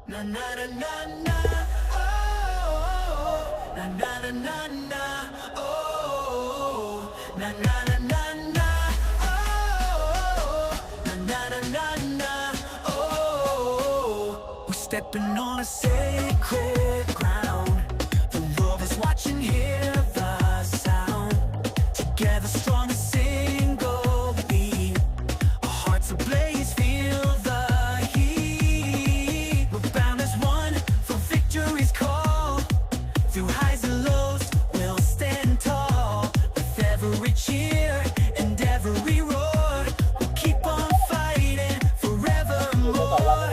Na na na na na, oh, na na na na na, oh, na na na na na, oh, na na na na na, oh. We're stepping on a sacred ground. The world is watching, hear the sound. Together, strong as single beat. Our hearts ablaze, feel the heat. We're bound as one for victory's call. Through highs and lows, we'll stand tall. With every cheer and every roar, we'll keep on fighting forevermore.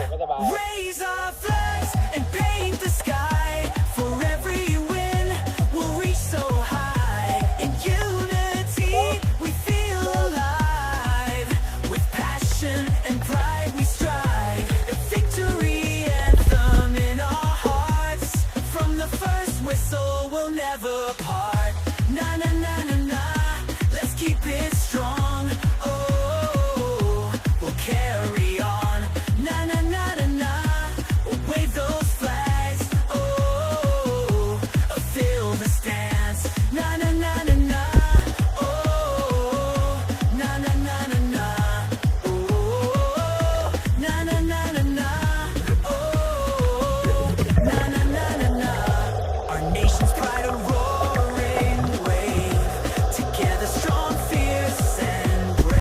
Raise our flags and paint the sky. For every win, we'll reach so high. In unity, we feel alive. With passion and pride, we strive. A victory anthem in our hearts. From the first whistle, we'll never part. Na na na na.